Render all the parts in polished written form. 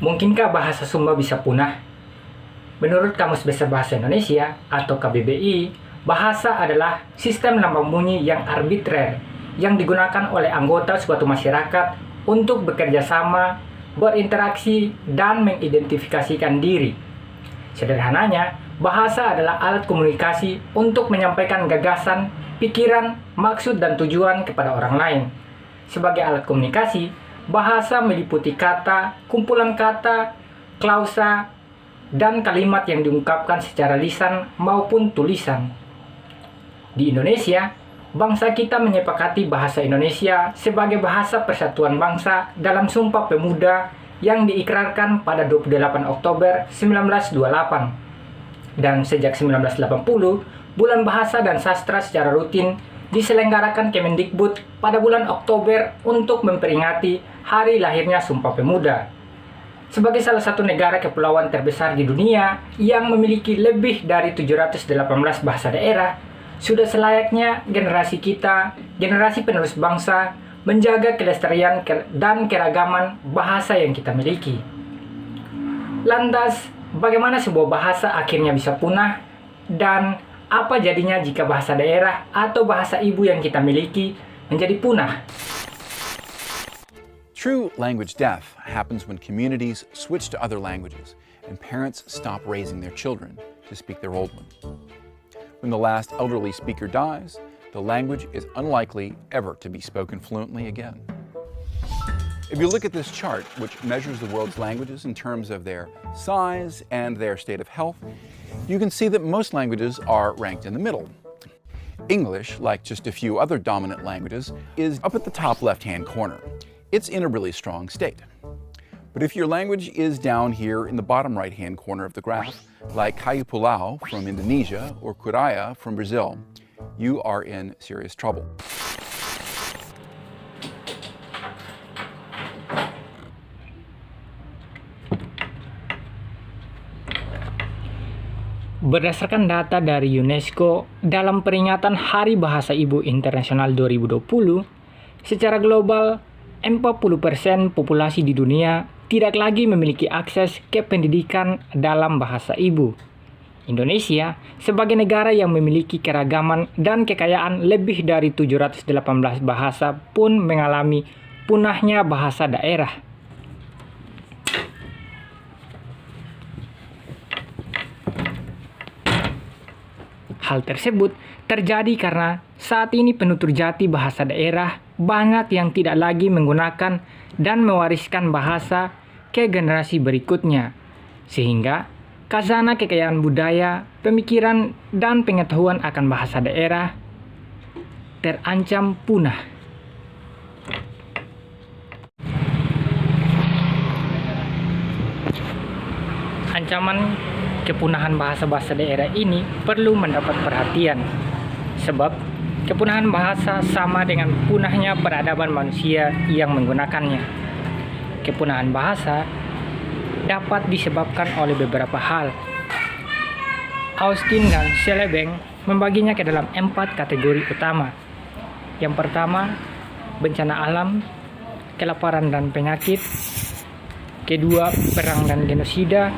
Mungkinkah bahasa Sumba bisa punah? Menurut Kamus Besar Bahasa Indonesia atau KBBI, bahasa adalah sistem lambang bunyi yang arbitrer yang digunakan oleh anggota suatu masyarakat untuk bekerja sama, berinteraksi, dan mengidentifikasikan diri. Sederhananya, bahasa adalah alat komunikasi untuk menyampaikan gagasan, pikiran, maksud, dan tujuan kepada orang lain. Sebagai alat komunikasi, bahasa meliputi kata, kumpulan kata, klausa, dan kalimat yang diungkapkan secara lisan maupun tulisan. Di Indonesia, bangsa kita menyepakati bahasa Indonesia sebagai bahasa persatuan bangsa dalam Sumpah Pemuda yang diikrarkan pada 28 Oktober 1928. Dan sejak 1980, Bulan Bahasa dan Sastra secara rutin diselenggarakan Kemendikbud pada bulan Oktober untuk memperingati hari lahirnya Sumpah Pemuda. Sebagai salah satu negara kepulauan terbesar di dunia yang memiliki lebih dari 718 bahasa daerah, sudah selayaknya generasi kita, generasi penerus bangsa, menjaga kelestarian dan keragaman bahasa yang kita miliki. Lantas, bagaimana sebuah bahasa akhirnya bisa punah? Dan apa jadinya jika bahasa daerah atau bahasa ibu yang kita miliki menjadi punah? True language death happens when communities switch to other languages and parents stop raising their children to speak their old one. When the last elderly speaker dies, the language is unlikely ever to be spoken fluently again. If you look at this chart, which measures the world's languages in terms of their size and their state of health, you can see that most languages are ranked in the middle. English, like just a few other dominant languages, is up at the top left-hand corner. It's in a really strong state. But if your language is down here in the bottom right-hand corner of the graph, like Kayu Pulau from Indonesia or Kuraya from Brazil, you are in serious trouble. Berdasarkan data dari UNESCO dalam peringatan Hari Bahasa Ibu Internasional 2020, secara global 40% populasi di dunia tidak lagi memiliki akses ke pendidikan dalam bahasa ibu. Indonesia, sebagai negara yang memiliki keragaman dan kekayaan lebih dari 718 bahasa pun mengalami punahnya bahasa daerah. Hal tersebut terjadi karena saat ini penutur jati bahasa daerah banyak yang tidak lagi menggunakan dan mewariskan bahasa ke generasi berikutnya, sehingga khazanah kekayaan budaya, pemikiran, dan pengetahuan akan bahasa daerah terancam punah. Ancaman kepunahan bahasa-bahasa daerah ini perlu mendapat perhatian, sebab kepunahan bahasa sama dengan punahnya peradaban manusia yang menggunakannya. Kepunahan bahasa dapat disebabkan oleh beberapa hal. Austin dan Schellenberg membaginya ke dalam 4 kategori utama. Yang pertama, bencana alam, kelaparan dan penyakit. Kedua, perang dan genosida.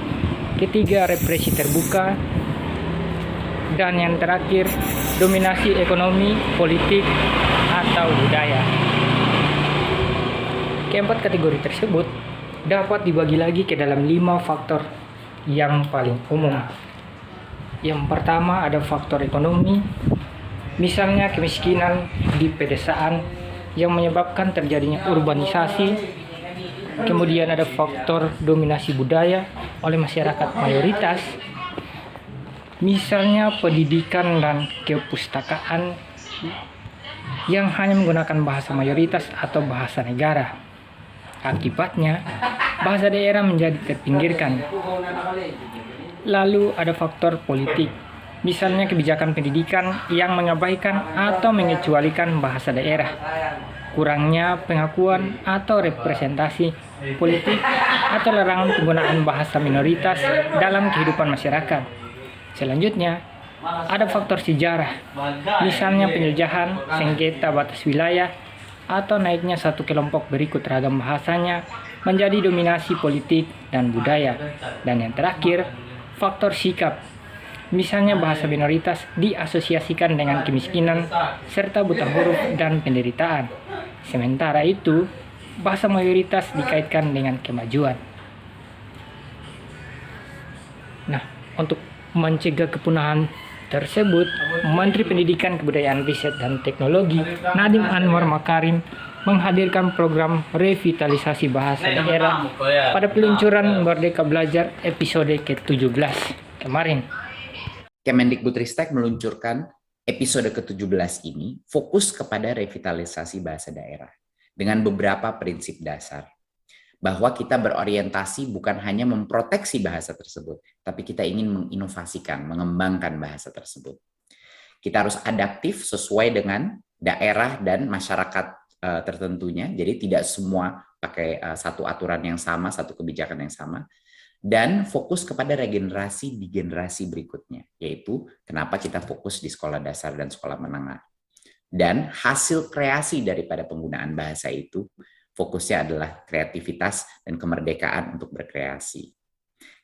Ketiga, represi terbuka. Dan yang terakhir, dominasi ekonomi, politik, atau budaya. Keempat kategori tersebut dapat dibagi lagi ke dalam 5 faktor yang paling umum. Yang pertama ada faktor ekonomi, misalnya kemiskinan di pedesaan yang menyebabkan terjadinya urbanisasi. Kemudian ada faktor dominasi budaya oleh masyarakat mayoritas, misalnya pendidikan dan kepustakaan yang hanya menggunakan bahasa mayoritas atau bahasa negara. Akibatnya, bahasa daerah menjadi terpinggirkan. Lalu ada faktor politik, misalnya kebijakan pendidikan yang mengabaikan atau mengecualikan bahasa daerah, kurangnya pengakuan atau representasi politik, atau larangan penggunaan bahasa minoritas dalam kehidupan masyarakat. Selanjutnya, ada faktor sejarah, misalnya penjajahan, sengketa batas wilayah, atau naiknya satu kelompok berikut ragam bahasanya menjadi dominasi politik dan budaya. Dan yang terakhir, faktor sikap. Misalnya bahasa minoritas diasosiasikan dengan kemiskinan serta buta huruf dan penderitaan. Sementara itu, bahasa mayoritas dikaitkan dengan kemajuan. Nah, untuk mencegah kepunahan tersebut, Menteri Pendidikan, Kebudayaan, Riset, dan Teknologi Nadiem Anwar Makarim menghadirkan program revitalisasi bahasa daerah pada peluncuran Merdeka Belajar episode ke-17 kemarin. Kemendikbudristek meluncurkan episode ke-17 ini fokus kepada revitalisasi bahasa daerah dengan beberapa prinsip dasar. Bahwa kita berorientasi bukan hanya memproteksi bahasa tersebut, tapi kita ingin menginovasikan, mengembangkan bahasa tersebut. Kita harus adaptif sesuai dengan daerah dan masyarakat tertentunya, jadi tidak semua pakai satu aturan yang sama, satu kebijakan yang sama, dan fokus kepada regenerasi di generasi berikutnya, yaitu kenapa kita fokus di sekolah dasar dan sekolah menengah. Dan hasil kreasi daripada penggunaan bahasa itu fokusnya adalah kreativitas dan kemerdekaan untuk berkreasi.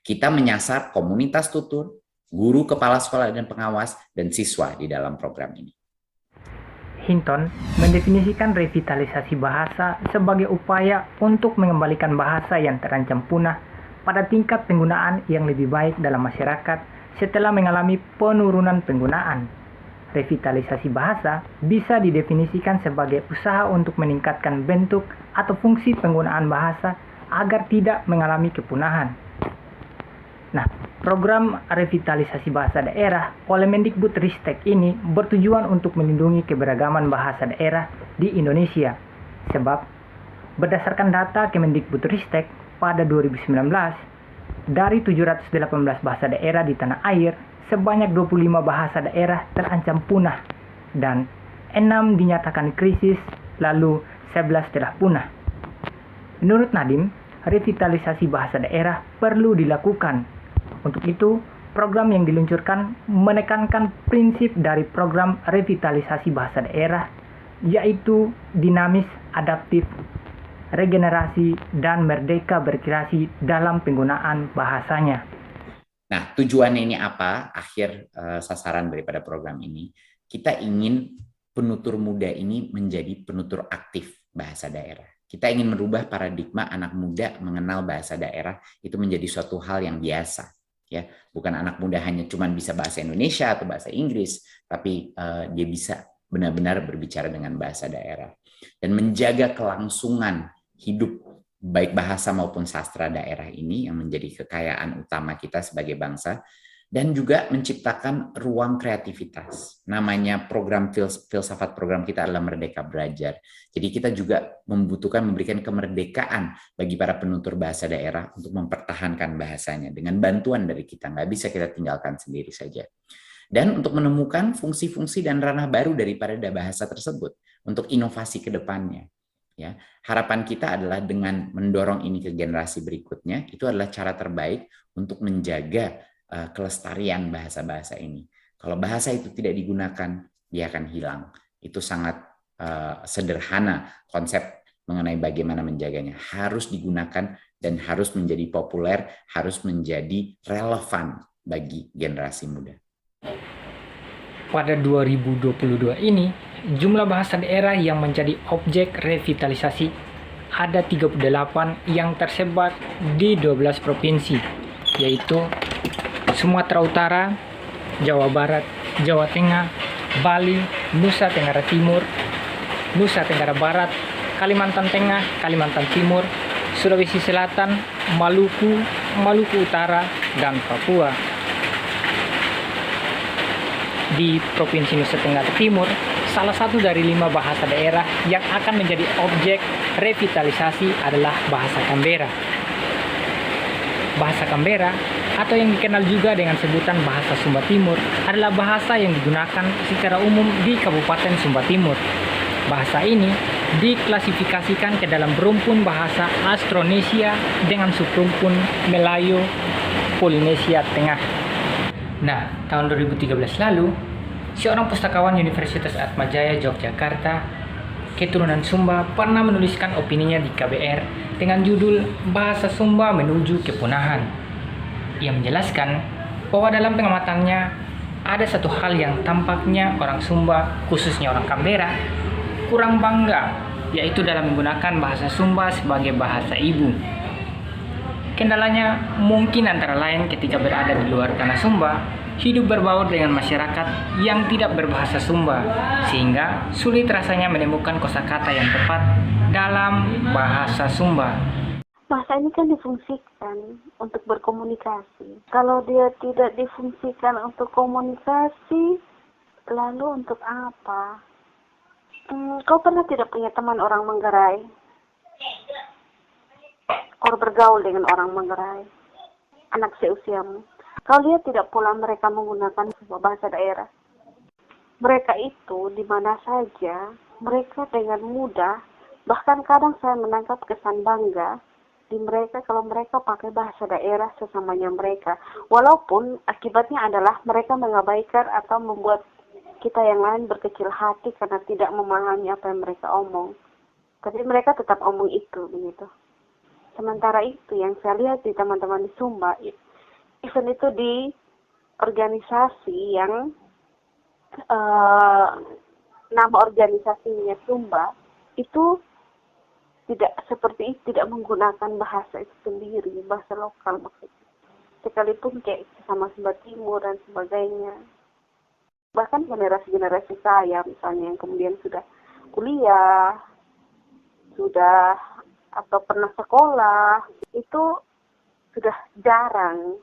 Kita menyasar komunitas tutur, guru, kepala sekolah dan pengawas, dan siswa di dalam program ini. Hinton mendefinisikan revitalisasi bahasa sebagai upaya untuk mengembalikan bahasa yang terancam punah pada tingkat penggunaan yang lebih baik dalam masyarakat setelah mengalami penurunan penggunaan. Revitalisasi bahasa bisa didefinisikan sebagai usaha untuk meningkatkan bentuk atau fungsi penggunaan bahasa agar tidak mengalami kepunahan. Nah, program revitalisasi bahasa daerah oleh Mendikbudristek ini bertujuan untuk melindungi keberagaman bahasa daerah di Indonesia. Sebab, berdasarkan data Kemendikbudristek pada 2019, dari 718 bahasa daerah di tanah air, sebanyak 25 bahasa daerah terancam punah dan 6 dinyatakan krisis, lalu 11 telah punah. Menurut Nadiem, revitalisasi bahasa daerah perlu dilakukan. Untuk itu, program yang diluncurkan menekankan prinsip dari program revitalisasi bahasa daerah, yaitu dinamis, adaptif, regenerasi, dan merdeka berkreasi dalam penggunaan bahasanya. Nah, tujuannya ini apa? Akhir sasaran daripada program ini, kita ingin penutur muda ini menjadi penutur aktif bahasa daerah. Kita ingin merubah paradigma anak muda mengenal bahasa daerah itu menjadi suatu hal yang biasa. Ya, bukan anak muda hanya cuma bisa bahasa Indonesia atau bahasa Inggris, tapi dia bisa benar-benar berbicara dengan bahasa daerah. Dan menjaga kelangsungan hidup baik bahasa maupun sastra daerah ini yang menjadi kekayaan utama kita sebagai bangsa, dan juga menciptakan ruang kreativitas. Namanya program filsafat program kita adalah Merdeka Belajar. Jadi kita juga memberikan kemerdekaan bagi para penutur bahasa daerah untuk mempertahankan bahasanya dengan bantuan dari kita. Nggak bisa kita tinggalkan sendiri saja. Dan untuk menemukan fungsi-fungsi dan ranah baru daripada bahasa tersebut untuk inovasi ke depannya. Ya, harapan kita adalah dengan mendorong ini ke generasi berikutnya, itu adalah cara terbaik untuk menjaga kelestarian bahasa-bahasa ini. Kalau bahasa itu tidak digunakan, dia akan hilang. Itu sangat sederhana konsep mengenai bagaimana menjaganya. Harus digunakan dan harus menjadi populer, harus menjadi relevan bagi generasi muda. Pada 2022 ini, jumlah bahasa daerah yang menjadi objek revitalisasi ada 38 yang tersebar di 12 provinsi, yaitu Sumatera Utara, Jawa Barat, Jawa Tengah, Bali, Nusa Tenggara Timur, Nusa Tenggara Barat, Kalimantan Tengah, Kalimantan Timur, Sulawesi Selatan, Maluku, Maluku Utara, dan Papua. Di Provinsi Nusa Tenggara Timur, salah satu dari 5 bahasa daerah yang akan menjadi objek revitalisasi adalah bahasa Canberra. Bahasa Canberra, atau yang dikenal juga dengan sebutan bahasa Sumba Timur, adalah bahasa yang digunakan secara umum di Kabupaten Sumba Timur. Bahasa ini diklasifikasikan ke dalam rumpun bahasa Austronesia dengan subrumpun Melayu Polinesia Tengah. Nah, tahun 2013 lalu, seorang pustakawan Universitas Atmajaya Yogyakarta, keturunan Sumba pernah menuliskan opininya di KBR dengan judul Bahasa Sumba Menuju Kepunahan. Ia menjelaskan bahwa dalam pengamatannya ada satu hal yang tampaknya orang Sumba, khususnya orang Canberra, kurang bangga, yaitu dalam menggunakan bahasa Sumba sebagai bahasa ibu. Kendalanya mungkin antara lain ketika berada di luar tanah Sumba, hidup berbaur dengan masyarakat yang tidak berbahasa Sumba, sehingga sulit rasanya menemukan kosakata yang tepat dalam bahasa Sumba. Bahasa ini kan difungsikan untuk berkomunikasi. Kalau dia tidak difungsikan untuk komunikasi, lalu untuk apa? Kau pernah tidak punya teman orang Manggarai? Kau bergaul dengan orang Manggarai, anak seusiamu. Kau lihat tidak pula mereka menggunakan sebuah bahasa daerah. Mereka itu di mana saja, mereka dengan mudah, bahkan kadang saya menangkap kesan bangga di mereka kalau mereka pakai bahasa daerah sesamanya mereka. Walaupun akibatnya adalah mereka mengabaikan atau membuat kita yang lain berkecil hati karena tidak memahami apa yang mereka omong. Tapi mereka tetap omong itu, begitu. Sementara itu yang saya lihat di teman-teman di Sumba, even itu di organisasi yang nama organisasinya Sumba, itu tidak seperti itu, tidak menggunakan bahasa itu sendiri, bahasa lokal maksudnya. Sekalipun kayak sama Sumba Timur dan sebagainya. Bahkan generasi-generasi saya misalnya yang kemudian sudah kuliah, sudah atau pernah sekolah, itu sudah jarang.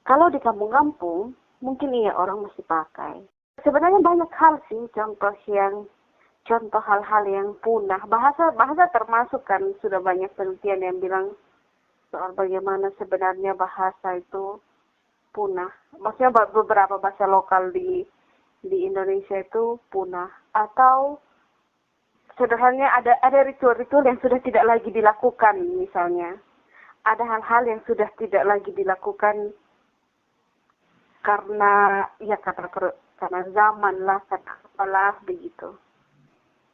Kalau di kampung-kampung, mungkin iya orang masih pakai. Sebenarnya banyak hal sih, contoh hal-hal yang punah. Bahasa termasuk kan, sudah banyak penelitian yang bilang soal bagaimana sebenarnya bahasa itu punah. Maksudnya beberapa bahasa lokal di Indonesia itu punah. Atau sederhananya ada ritual-ritual yang sudah tidak lagi dilakukan misalnya. Ada hal-hal yang sudah tidak lagi dilakukan karena zaman lah, karena apalah begitu.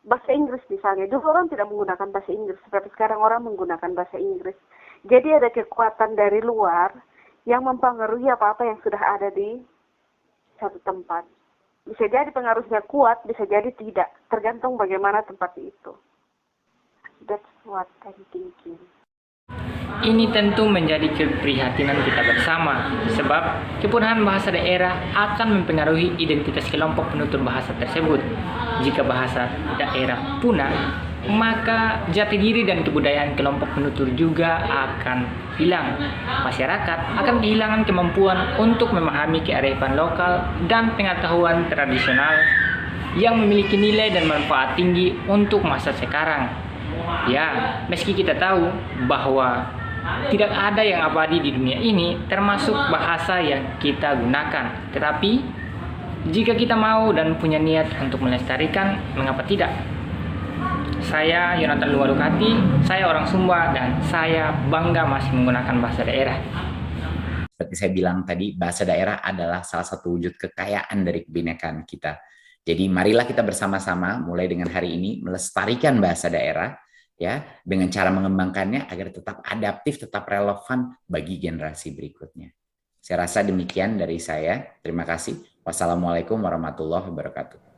Bahasa Inggris misalnya, dulu orang tidak menggunakan bahasa Inggris, tapi sekarang orang menggunakan bahasa Inggris. Jadi ada kekuatan dari luar yang mempengaruhi apa-apa yang sudah ada di satu tempat. Bisa jadi pengaruhnya kuat, bisa jadi tidak. Tergantung bagaimana tempat itu. That's what I'm thinking. Ini tentu menjadi keprihatinan kita bersama, sebab kepunahan bahasa daerah akan mempengaruhi identitas kelompok penutur bahasa tersebut. Jika bahasa daerah punah, maka jati diri dan kebudayaan kelompok penutur juga akan hilang. Masyarakat akan kehilangan kemampuan untuk memahami kearifan lokal dan pengetahuan tradisional yang memiliki nilai dan manfaat tinggi untuk masa sekarang. Ya, meski kita tahu bahwa tidak ada yang abadi di dunia ini, termasuk bahasa yang kita gunakan. Tetapi, jika kita mau dan punya niat untuk melestarikan, mengapa tidak? Saya Yonatan Luwadukati, saya orang Sumba, dan saya bangga masih menggunakan bahasa daerah. Seperti saya bilang tadi, bahasa daerah adalah salah satu wujud kekayaan dari kebinekaan kita. Jadi marilah kita bersama-sama mulai dengan hari ini melestarikan bahasa daerah, ya, dengan cara mengembangkannya agar tetap adaptif, tetap relevan bagi generasi berikutnya. Saya rasa demikian dari saya. Terima kasih. Wassalamualaikum warahmatullahi wabarakatuh.